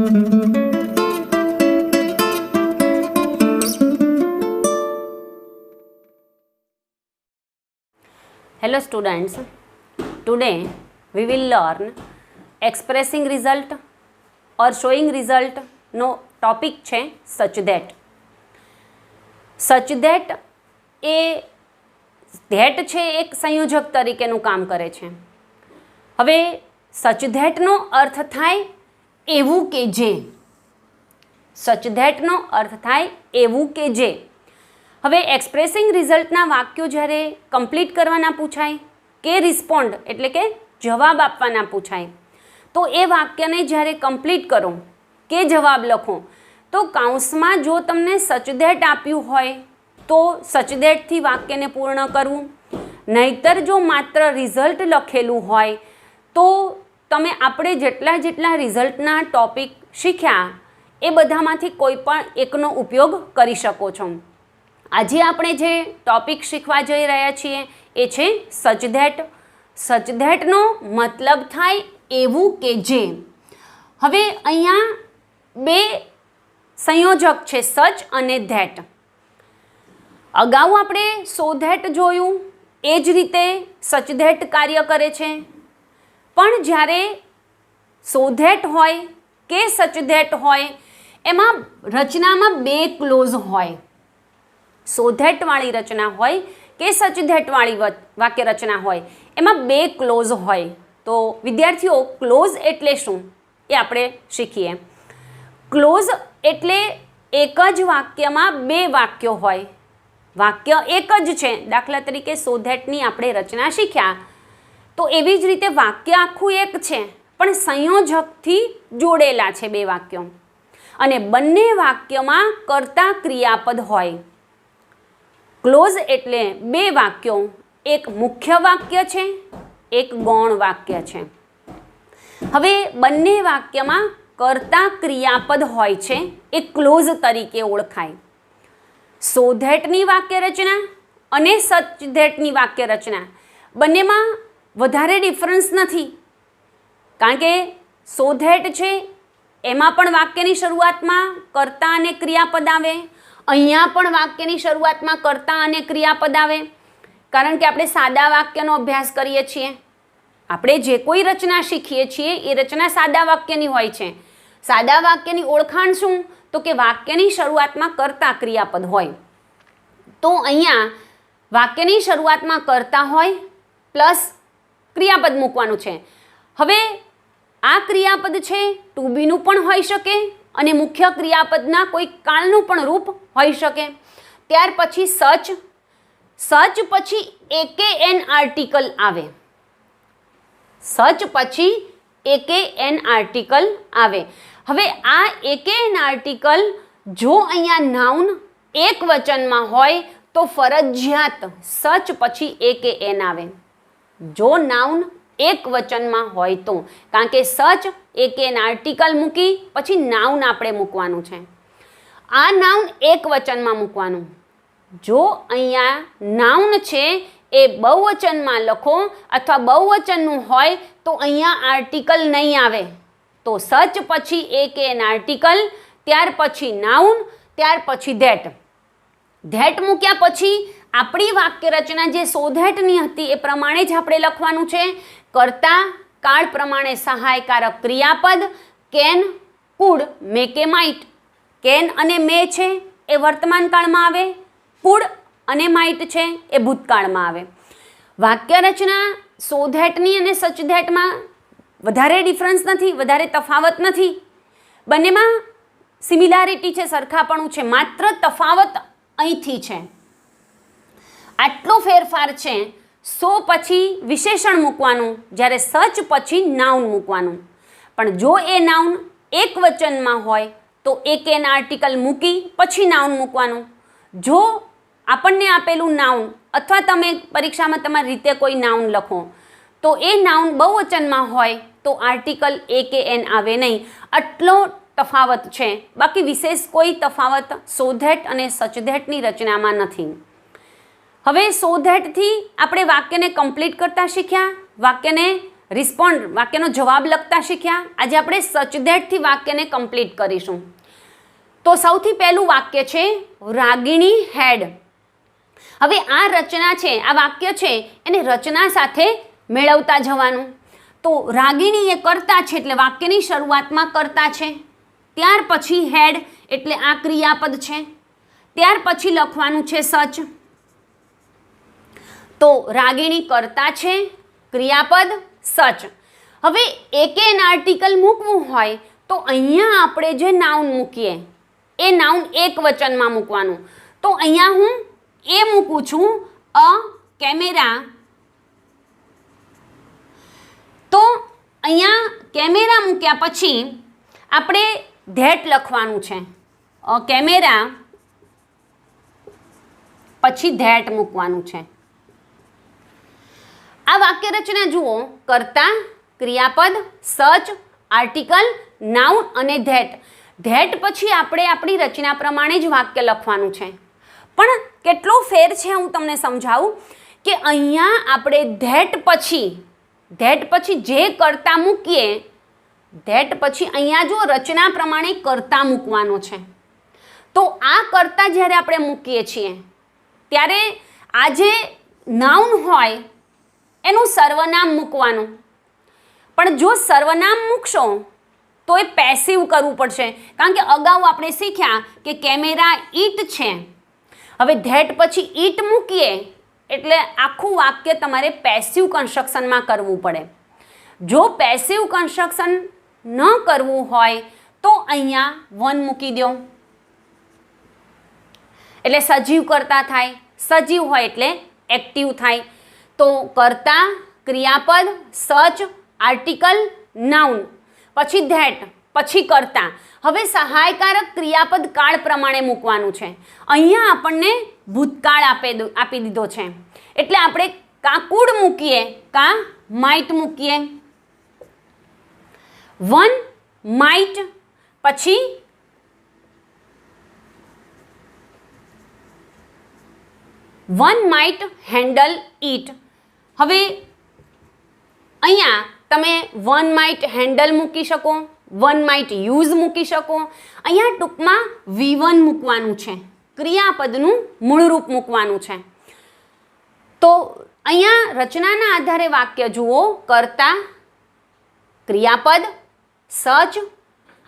Hello students, today we will learn expressing result or showing result નો topic છે such that. such that એ that છે એક સંયોજક તરીકેનું કામ કરે છે. હવે such that નો અર્થ થાય એવું કે જે. such that નો અર્થ થાય એવું કે જે. હવે એક્સપ્રેસિંગ રિઝલ્ટના વાક્યો જ્યારે કમ્પ્લીટ કરવાના પૂછાય કે રિસ્પોન્ડ એટલે કે જવાબ આપવાના પૂછાય તો એ વાક્યને જ્યારે કમ્પ્લીટ કરો કે જવાબ લખો તો કૌંસમાં જો તમને સચ ધેટ આપ્યું હોય તો સચ ધેટથી વાક્યને પૂર્ણ કરવું, નહીતર જો માત્ર રિઝલ્ટ લખેલું હોય તો તમે આપણે જેટલા રિઝલ્ટના ટોપિક શીખ્યા એ બધામાંથી કોઈ પણ એકનો ઉપયોગ કરી શકો છો. આજે આપણે જે ટોપિક શીખવા જઈ રહ્યા છીએ એ છે સચ ધેટ. સચ ધેટનો મતલબ થાય એવું કે જે. હવે અહીંયા બે સંયોજક છે સચ અને ધેટ. અગાઉ આપણે સો ધેટ જોયું એ જ રીતે સચ ધેટ કાર્ય કરે છે. પણ જ્યારે સો ધેટ હોય કે સચ ધેટ હોય એમાં રચનામાં બે ક્લોઝ હોય. સો ધેટવાળી રચના હોય કે સચ ધેટવાળી વાક્ય રચના હોય એમાં બે ક્લોઝ હોય. તો વિદ્યાર્થીઓ ક્લોઝ એટલે શું એ આપણે શીખીએ. ક્લોઝ એટલે એક જ વાક્યમાં બે વાક્યો હોય. વાક્ય એક જ છે, દાખલા તરીકે સો ધેટની આપણે રચના શીખ્યા તો એવી જ રીતે વાક્ય આખું એક છે પણ સંયોજકથી જોડેલા છે બે વાક્યો અને બંને વાક્યમાં કર્તા ક્રિયાપદ હોય. ક્લોઝ એટલે બે વાક્યો, એક મુખ્ય વાક્ય છે એક ગૌણ વાક્ય છે. હવે બંને વાક્યમાં કર્તા ક્રિયાપદ હોય છે એ ક્લોઝ તરીકે ઓળખાય. સો ધેટની વાક્ય રચના અને સચ ધેટની વાક્ય રચના બંનેમાં વધારે ડિફરન્સ નથી, કારણ કે સો ધેટ છે એમાં પણ વાક્યની શરૂઆતમાં કર્તા અને ક્રિયાપદ આવે, અહીંયા પણ વાક્યની શરૂઆતમાં કર્તા અને ક્રિયાપદ આવે. કારણ કે આપણે સાદા વાક્યનો અભ્યાસ કરીએ છીએ, આપણે જે કોઈ રચના શીખીએ છીએ એ રચના સાદા વાક્યની હોય છે. સાદા વાક્યની ઓળખાણ શું? તો કે વાક્યની શરૂઆતમાં કર્તા ક્રિયાપદ હોય. તો અહીંયા વાક્યની શરૂઆતમાં કર્તા હોય પ્લસ ક્રિયાપદ મૂકવાનું છે. હવે આ ક્રિયાપદ છે ટુ બીનું પણ હોઈ શકે અને મુખ્ય ક્રિયાપદના કોઈ કાળનું પણ રૂપ હોઈ શકે. ત્યાર પછી સચ. સચ પછી એકે એન આર્ટિકલ આવે. સચ પછી એકે એન આર્ટિકલ આવે. હવે આ એકે એન આર્ટિકલ જો અહીંયા નાઉન એક વચનમાં હોય તો ફરજિયાત સચ પછી એકે એન આવે. જો નાઉન એક વચનમાં હોય તો, કારણ કે સચ એકે એન આર્ટિકલ મૂકી પછી નાઉન આપણે મૂકવાનું છે. આ નાઉન એક વચનમાં મૂકવાનું. જો અહીંયા નાઉન છે એ બહુવચનમાં લખો અથવા બહુવચનનું હોય તો અહીંયા આર્ટિકલ નહીં આવે. તો સચ પછી એકે એન આર્ટિકલ, ત્યાર પછી નાઉન, ત્યાર પછી ધેટ. ધેટ મૂક્યા પછી આપણી વાક્ય રચના જે સો ધેટની હતી એ પ્રમાણે જ આપણે લખવાનું છે. કર્તા કાળ પ્રમાણે સહાયકારક ક્રિયાપદ કેન, કુડ, મે કે માઇટ. કેન અને મે છે એ વર્તમાન કાળમાં આવે, કુડ અને માઇટ છે એ ભૂતકાળમાં આવે. વાક્ય રચના સો ધેટની અને સચ ધેટમાં વધારે ડિફરન્સ નથી, વધારે તફાવત નથી. બંનેમાં સિમિલારિટી છે, સરખાપણું છે, માત્ર તફાવત અહીંથી છે. આટલો ફેરફાર છે. સો પછી વિશેષણ મૂકવાનું, જ્યારે સચ પછી નાઉન મૂકવાનું. પણ જો એ નાઉન એક વચનમાં હોય તો એક એન આર્ટિકલ મૂકી પછી નાઉન મૂકવાનું. જો આપણને આપેલું નાઉન અથવા તમે પરીક્ષામાં તમારી રીતે કોઈ નાઉન લખો તો એ નાઉન બહુવચનમાં હોય તો આર્ટિકલ એકે એન આવે નહીં. આટલો તફાવત છે. બાકી વિશેષ કોઈ તફાવત સો ધેટ અને સચ ધેટની રચનામાં નથી. હવે સો ધેટથી આપણે વાક્યને કમ્પ્લીટ કરતા શીખ્યા, વાક્યને રિસ્પોન્ડ વાક્યનો જવાબ લખતા શીખ્યા. આજે આપણે સચ ધેટથી વાક્યને કમ્પ્લીટ કરીશું. તો સૌથી પહેલું વાક્ય છે રાગિણી હેડ. હવે આ રચના છે, આ વાક્ય છે એને રચના સાથે મેળવતા જવાનું. તો રાગિણી એ કર્તા છે એટલે વાક્યની શરૂઆતમાં કર્તા છે, ત્યાર પછી હેડ એટલે આ ક્રિયાપદ છે, ત્યાર પછી લખવાનું છે સચ. તો રાગિણી કર્તા છે, ક્રિયાપદ સચ. હવે એન આર્ટિકલ મૂકવું હોય તો અહીંયા આપણે જે નાઉન મૂકીએ એ નાઉન એક વચનમાં મૂકવાનું. તો અહીંયા હું એ મૂકું છું અ કેમેરા. તો અહીંયા કેમેરા મૂક્યા પછી આપણે ધેટ લખવાનું છે. અ કેમેરા પછી ધેટ મૂકવાનું છે. આ વાક્ય રચના જુઓ, કર્તા, ક્રિયાપદ, સચ, આર્ટિકલ, નાઉન અને ધેટ. ધેટ પછી આપણે આપણી રચના પ્રમાણે જ વાક્ય લખવાનું છે. પણ કેટલો ફેર છે હું તમને સમજાવું કે અહીંયા આપણે ધેટ પછી જે કર્તા મૂકીએ, ધેટ પછી અહીંયા જો રચના પ્રમાણે કર્તા મૂકવાનો છે. તો આ કર્તા જ્યારે આપણે મૂકીએ છીએ ત્યારે આ જે નાઉન હોય એનું સર્વનામ મૂકવાનું. પણ જો સર્વનામ મૂકશો તો એ પેસિવ કરવું પડશે, કારણ કે અગાઉ આપણે શીખ્યા કે કેમેરા ઈટ છે. હવે ધેટ પછી ઈટ મૂકીએ એટલે આખું વાક્ય તમારે પેસિવ કન્સ્ટ્રક્શનમાં કરવું પડે. જો પેસિવ કન્સ્ટ્રક્શન ન કરવું હોય તો અહીંયા વન મૂકી દો એટલે સજીવ કર્તા થાય. સજીવ હોય એટલે એક્ટિવ થાય. તો કર્તા, ક્રિયાપદ, સચ, આર્ટિકલ, નાઉન પછી ધેટ પછી કર્તા. હવે સહાયકારક ક્રિયાપદ કાળ પ્રમાણે મૂકવાનું છે. અહીંયા આપણને ભૂતકાળ આપી દીધો છે એટલે આપણે કાં કુડ મૂકીએ કાં માઇટ મૂકીએ. વન માઇટ પછી વન માઇટ હેન્ડલ ઈટ. હવે અહીંયા તમે વન માઇટ હેન્ડલ મૂકી શકો, વન માઇટ યુઝ મૂકી શકો. અહીંયા ટૂંકમાં V1 મૂકવાનું છે, ક્રિયાપદનું મૂળરૂપ મૂકવાનું છે. તો અહીંયા રચનાના આધારે વાક્ય જુઓ, કર્તા, ક્રિયાપદ, સચ,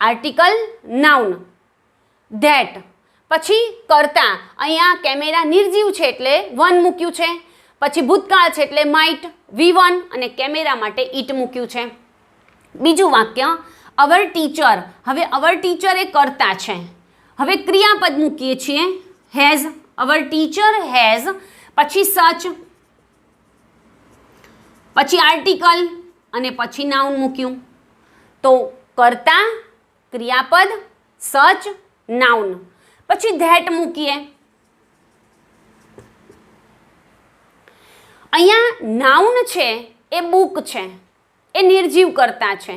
આર્ટિકલ, નાઉન, ધેટ પછી કર્તા. અહીંયા કેમેરા નિર્જીવ છે એટલે વન મૂક્યું છે, પછી ભૂતકાળ છે એટલે માઇટ V1 અને કેમેરા માટે ઈટ મૂક્યું છે. બીજું વાક્ય અવર ટીચર. હવે અવર ટીચર એ કર્તા છે. હવે ક્રિયાપદ મૂકીએ છીએ હેઝ. અવર ટીચર હેઝ પછી સચ પછી આર્ટિકલ અને પછી નાઉન મૂક્યું. તો કર્તા, ક્રિયાપદ, સચ, નાઉન પછી ધેટ મૂકીએ. અહીંયા નાઉન છે એ બુક છે, એ નિર્જીવ કર્તા છે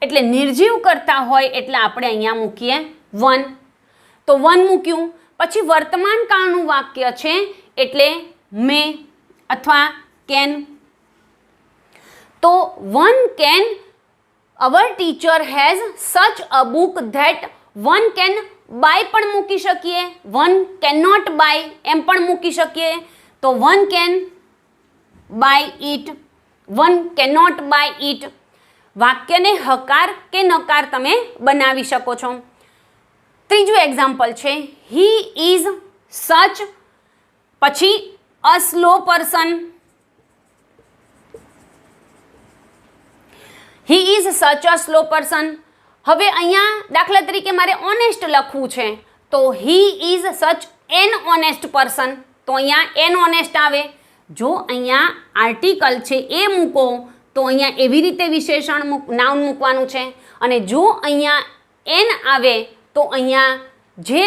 એટલે નિર્જીવ કર્તા હોય એટલે આપણે અહીંયા મૂકીએ વન. તો વન મૂક્યું. પછી વર્તમાન કાળનું વાક્ય છે એટલે મે અથવા કેન. તો one can our teacher has such a book that one can buy પણ મૂકી શકીએ, વન કેન નોટ બાય એમ પણ મૂકી શકીએ. તો one can buy it, one can not buy it. વાક્યને હકાર કે નકાર તમે બનાવી શકો છો. ત્રીજું એક્ઝામ્પલ છે હી ઇઝ સચ પછી a slow person. He is such a slow person. હવે અહીંયા દાખલા તરીકે મારે ઓનેસ્ટ લખવું છે તો he is such an honest person. તો અહીંયા એન ઓનેસ્ટ આવે. જો અહીંયા આર્ટિકલ છે એ મૂકો તો અહીંયા એવી રીતે વિશેષણ નાઉન મૂકવાનું છે, અને જો અહીંયા એન આવે તો અહીંયા જે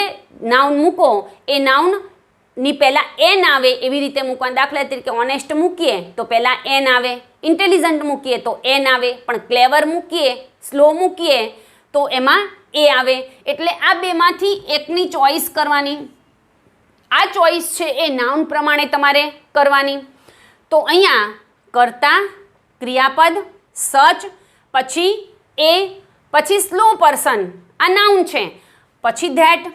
નાઉન મૂકો એ નાઉનની પહેલાં એન આવે એવી રીતે મૂકવાનું. દાખલા તરીકે ઓનેસ્ટ મૂકીએ તો પહેલાં એન આવે, ઇન્ટેલિજન્ટ મૂકીએ તો એન આવે, પણ ક્લેવર મૂકીએ, સ્લો મૂકીએ તો એમાં એ આવે. એટલે આ બેમાંથી એકની ચોઈસ કરવાની. આ ચોઈસ છે એ નાઉન પ્રમાણે તમારે કરવાની. તો અહીંયા કર્તા, ક્રિયાપદ, સચ, પછી એ, પછી સ્લો પર્સન, આ નાઉન છે, પછી ધેટ.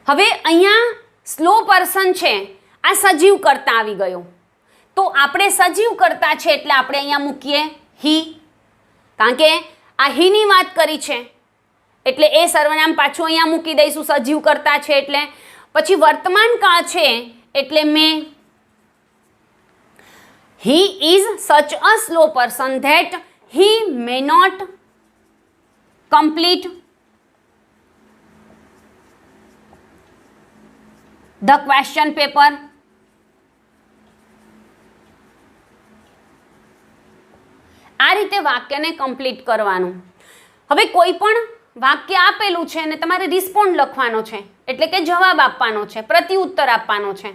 હવે અહીંયા સ્લો પર્સન છે, આ સજીવ કર્તા આવી ગયો, તો આપણે સજીવ કર્તા છે એટલે આપણે અહીંયા મૂકીએ હી, કારણ કે આ હીની વાત કરી છે એટલે એ સર્વનામ પાછું અહીંયા મૂકી દઈશું, સજીવ કર્તા છે એટલે. પછી વર્તમાન કાળ છે એટલે મેં. He is such a slow person that he may not complete the question paper. આ રીતે વાક્યને કમ્પ્લીટ કરવાનું. હવે કોઈ પણ વાક્ય આપેલું છે અને તમારે રિસ્પોન્ડ લખવાનો છે, એટલે કે જવાબ આપવાનો છે, પ્રત્યુત્તર આપવાનો છે.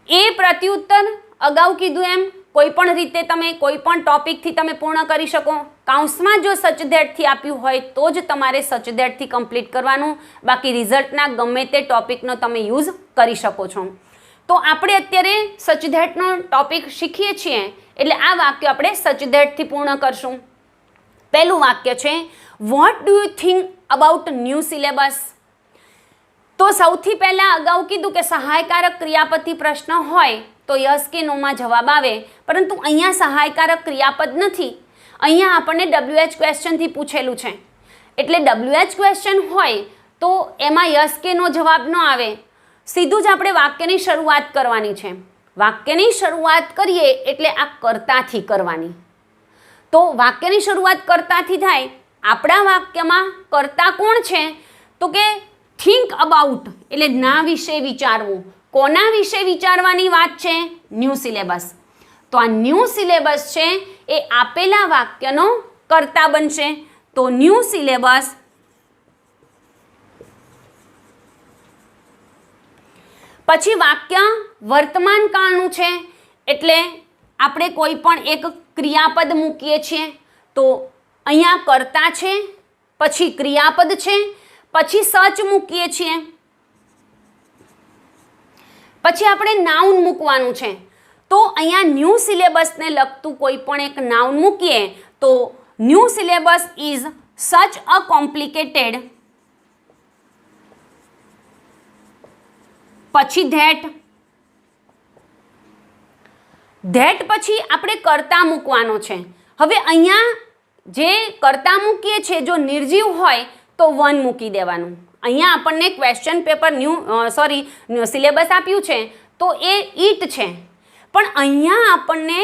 એ પ્રત્યુત્તર અગાઉ કીધું એમ કોઈ પણ રીતે તમે કોઈ પણ ટોપિકથી તમે પૂર્ણ કરી શકો. કાઉન્સમાં જો સચ ધેટથી આપ્યું હોય તો જ તમારે સચ ધેટથી કમ્પ્લીટ કરવાનું, બાકી રિઝલ્ટના ગમે તે ટોપિકનો તમે યુઝ કરી શકો છો. તો આપણે અત્યારે સચ ધેટનો ટોપિક શીખીએ છીએ એટલે આ વાક્ય આપણે સચ ધેટથી પૂર્ણ કરશું. પહેલું વાક્ય છે what do you think about new syllabus. તો સૌથી પહેલાં અગાઉ કીધું કે સહાયકારક ક્રિયાપદથી પ્રશ્ન હોય તો યસ કે નોમાં જવાબ આવે, પરંતુ અહીંયા સહાયકારક ક્રિયાપદ નથી, અહીંયા આપણને WH ક્વેશ્ચનથી પૂછેલું છે એટલે WH ક્વેશ્ચન હોય તો એમાં યસ કે નો જવાબ ન આવે, સીધું જ આપણે વાક્યની શરૂઆત કરવાની છે. વાક્યની શરૂઆત કરીએ એટલે આ કર્તાથી કરવાની. તો વાક્યની શરૂઆત કર્તાથી થાય. આપણા વાક્યમાં કર્તા કોણ છે તો કે થિંક અબાઉટ એટલે ના વિશે વિચારવું. કોના વિશે વિચારવાની વાત છે? New syllabus. તો આ ન્યૂ સિલેબસ છે એ આપેલા વાક્યનો કર્તા બનશે. તો ન્યૂ સિલેબસ પછી વાક્ય વર્તમાન કાળનું છે એટલે આપણે કોઈ પણ એક ક્રિયાપદ મૂકીએ છીએ. તો અહીંયા કર્તા છે, પછી ક્રિયાપદ છે, પછી સચ મૂકીએ છીએ, પછી આપણે નાઉન મૂકવાનું છે. તો અહીંયા ન્યૂ સિલેબસને લગતું કોઈ પણ એક નાઉન મૂકીએ તો new syllabus is such a complicated, પછી ધેટ પછી આપણે કર્તા મૂકવાનો છે. હવે અહીંયા જે કર્તા મૂકીએ છીએ જો નિર્જીવ હોય તો 1 મૂકી દેવાનું. અહીંયા આપણને ક્વેશ્ચન પેપર સિલેબસ આપ્યું છે તો એ ઈટ છે, પણ અહીંયા આપણને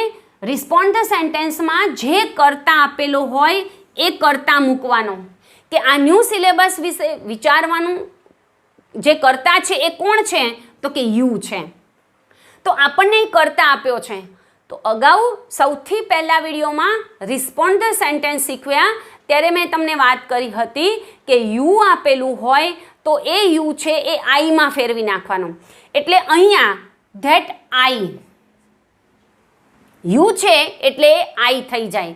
રિસ્પોન્ડ ધ સેન્ટેન્સમાં જે કર્તા આપેલો હોય એ કર્તા મૂકવાનો, કે આ ન્યૂ સિલેબસ વિશે વિચારવાનું જે કર્તા છે એ કોણ છે તો કે યુ છે. તો આપણને કર્તા આપ્યો છે. તો અગાઉ સૌથી પહેલા વિડીયોમાં રિસ્પોન્ડ ધ સેન્ટેન્સ શીખવ્યા ત્યારે મેં તમને વાત કરી હતી કે યુ આપેલું હોય તો એ યુ છે એ આઈમાં ફેરવી નાખવાનું. એટલે અહીંયા ધેટ આઈ યુ છે એટલે આઈ થઈ જાય,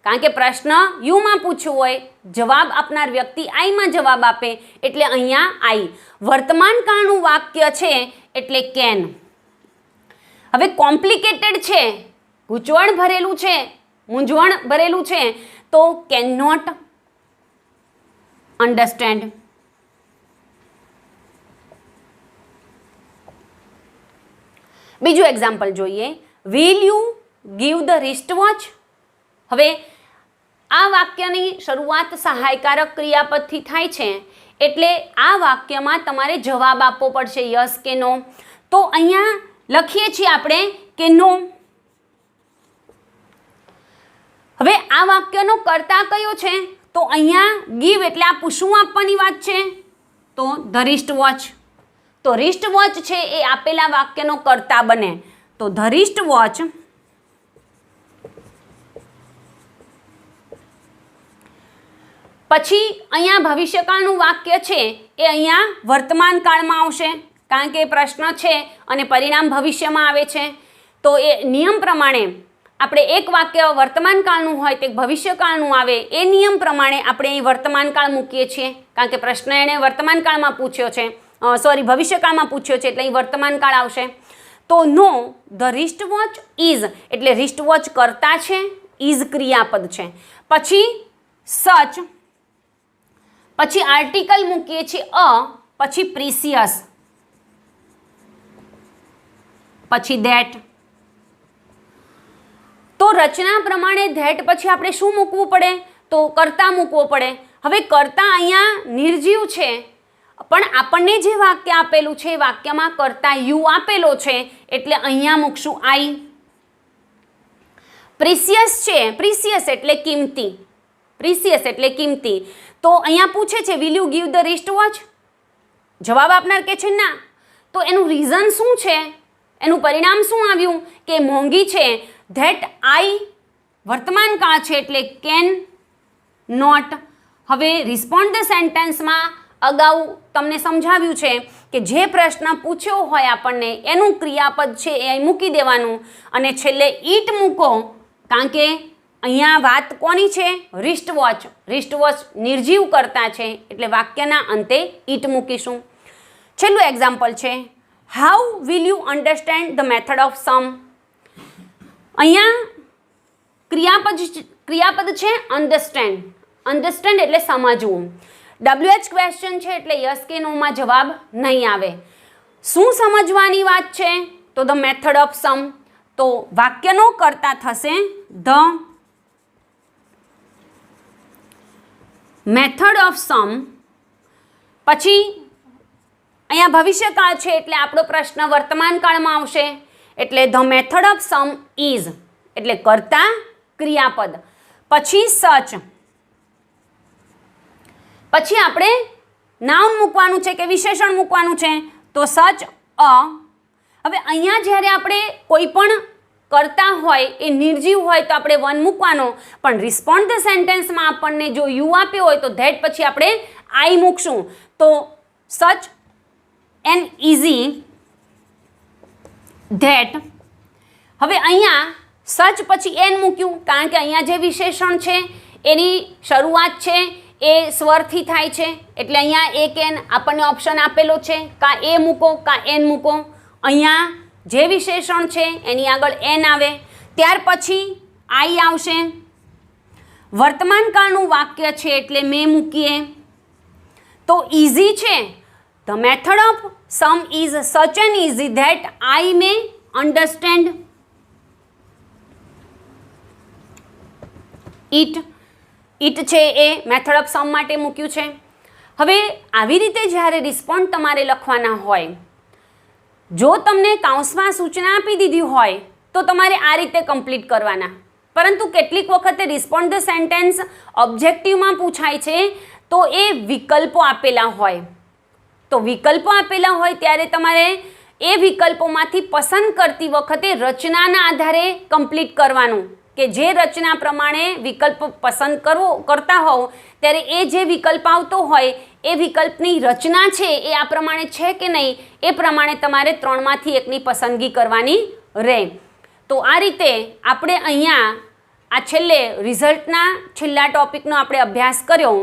કારણ કે પ્રશ્ન યુમાં પૂછવું હોય, જવાબ આપનાર વ્યક્તિ આઈમાં જવાબ આપે એટલે અહીંયા આઈ. વર્તમાન કાળનું વાક્ય છે એટલે કેન. હવે કોમ્પ્લિકેટેડ છે, ગૂંચવણ ભરેલું છે, મૂંઝવણ ભરેલું છે તો કેન નોટ અન્ડરસ્ટેન્ડ. બીજું એક્ઝામ્પલ જોઈએ. Will you give the wrist watch. હવે આ વાક્યની શરૂઆત સહાયકારક ક્રિયાપદથી થાય છે એટલે આ વાક્યમાં તમારે જવાબ આપવો પડશે યસ કે નો. તો અહીંયા લખીએ છીએ આપણે કે નો. હવે આ વાક્યનો કર્તા કયો છે તો અહીંયા ગીવ એટલે આ પૂછવું આપવાની વાત છે તો ધ રિસ્ટ વોચ. તો રિસ્ટ વોચ છે એ આપેલા વાક્યનો કર્તા બને. તો ધ રિસ્ટ વોચ પછી અહીંયા ભવિષ્યકાળનું વાક્ય છે એ અહીંયા વર્તમાન કાળમાં આવશે, કારણ કે પ્રશ્ન છે અને પરિણામ ભવિષ્યમાં આવે છે. તો એ નિયમ પ્રમાણે આપણે એક વાક્ય વર્તમાન કાળનું હોય તે ભવિષ્યકાળનું આવે એ નિયમ પ્રમાણે આપણે અહીં વર્તમાન કાળ મૂકીએ છીએ, કારણ કે પ્રશ્ન એણે વર્તમાન કાળમાં પૂછ્યો છે, ભવિષ્યકાળમાં પૂછ્યો છે એટલે અહીં વર્તમાન કાળ આવશે. તો નો, ધ રિસ્ટ વોચ ઇઝ એટલે રિસ્ટ વોચ કરતા છે, ઇઝ ક્રિયાપદ છે. પછી સચ, પછી આર્ટિકલ મૂકીએ છીએ અ, પછી પ્રિસિયસ, પછી ધેટ. તો રચના પ્રમાણે ધેટ પછી આપણે શું મૂકવું પડે? તો કર્તા મૂકવો પડે. હવે કર્તા અહીંયા નિર્જીવ છે, પણ આપણને જે વાક્ય આપેલું છે એ વાક્યમાં કર્તા યુ આપેલો છે, એટલે અહીંયા મૂકશું આઈ. પ્રિસિયસ છે, પ્રિસિયસ એટલે કિંમતી, પ્રિસિયસ એટલે કિંમતી. તો અહીંયા પૂછે છે will you give the wrist watch? જવાબ આપનાર કે છે ના. તો એનું રીઝન શું છે? એનું પરિણામ શું આવ્યું કે મોંઘી છે. ધેટ આઈ વર્તમાન કાળ છે એટલે કેન નોટ. હવે રિસ્પોન્ડ ધ સેન્ટેન્સમાં અગાઉ તમને સમજાવ્યું છે કે જે પ્રશ્ન પૂછ્યો હોય આપણને એનું ક્રિયાપદ છે એ અહીં મૂકી દેવાનું અને છેલ્લે ઈટ મૂકો, કારણ કે અહીંયા વાત કોની છે? Wrist watch. રિસ્ટ વોચ નિર્જીવ કરતા છે એટલે વાક્યના અંતે ઈટ મૂકીશું. છેલ્લું એક્ઝામ્પલ છે how will you understand the method of સમ. અહીંયા ક્રિયાપદ છે અન્ડરસ્ટેન્ડ. અન્ડરસ્ટેન્ડ એટલે સમજવું. WH ક્વેશ્ચન છે એટલે યસ કે નોમાં જવાબ નહીં આવે. શું સમજવાની વાત છે? તો ધ મેથડ ઓફ સમ. તો વાક્યનો કર્તા થશે ધ મેથડ ઓફ સમ. પછી અહીંયા ભવિષ્યકાળ છે એટલે આપણો પ્રશ્ન વર્તમાન કાળમાં આવશે, એટલે the method of sum is એટલે કર્તા ક્રિયાપદ. પછી સચ, પછી આપણે નાઉન મૂકવાનું છે કે વિશેષણ મૂકવાનું છે? તો સચ અ. હવે અહીંયા જ્યારે આપણે કોઈ પણ કરતા હોય એ નિર્જીવ હોય તો આપણે વન મૂકવાનો, પણ રિસ્પોન્ડ ધ સેન્ટેન્સમાં આપણને જો યુ આપ્યો હોય તો ધેટ પછી આપણે આઈ મૂકશું. તો સચ એન ઇઝી ધેટ. હવે અહીંયા સચ પછી એન મૂક્યું, કારણ કે અહીંયા જે વિશેષણ છે એની શરૂઆત છે એ સ્વરથી થાય છે, એટલે અહીંયા એક એન આપણને ઓપ્શન આપેલો છે, કાં એ મૂકો કાં એન મૂકો. અહીંયા જે વિશેષણ છે એની આગળ એન આવે, ત્યાર પછી આઈ આવશે. વર્તમાન કાળનું વાક્ય છે એટલે મેં મૂકીએ. તો ઇઝી છે, the method of sum is such N easy that I May understand it. It છે એ મેથડ ઓફ સમ માટે મૂક્યું છે. હવે આવી રીતે જ્યારે રિસ્પોન્ડ તમારે લખવાના હોય, જો તમને કાઉન્સમાં સૂચના આપી દીધી હોય તો તમારે આ રીતે કમ્પ્લીટ કરવાના. પરંતુ કેટલીક વખતે રિસ્પોન્ડ ધ સેન્ટેન્સ ઓબ્જેક્ટિવમાં પૂછાય છે તો એ વિકલ્પો આપેલા હોય. તો વિકલ્પો આપેલા હોય ત્યારે તમારે એ વિકલ્પોમાંથી પસંદ કરતી વખતે રચનાના આધારે કમ્પ્લીટ કરવાનું, કે જે રચના પ્રમાણે વિકલ્પ પસંદ કરતા હોવ ત્યારે એ જે વિકલ્પ આવતો હોય એ વિકલ્પની રચના છે એ આ પ્રમાણે છે કે નહીં એ પ્રમાણે તમારે 3માંથી 1ની પસંદગી કરવાની રહે. તો આ રીતે આપણે અહીંયા આ છેલ્લે રિઝલ્ટના છેલ્લા ટોપિકનો આપણે અભ્યાસ કર્યો.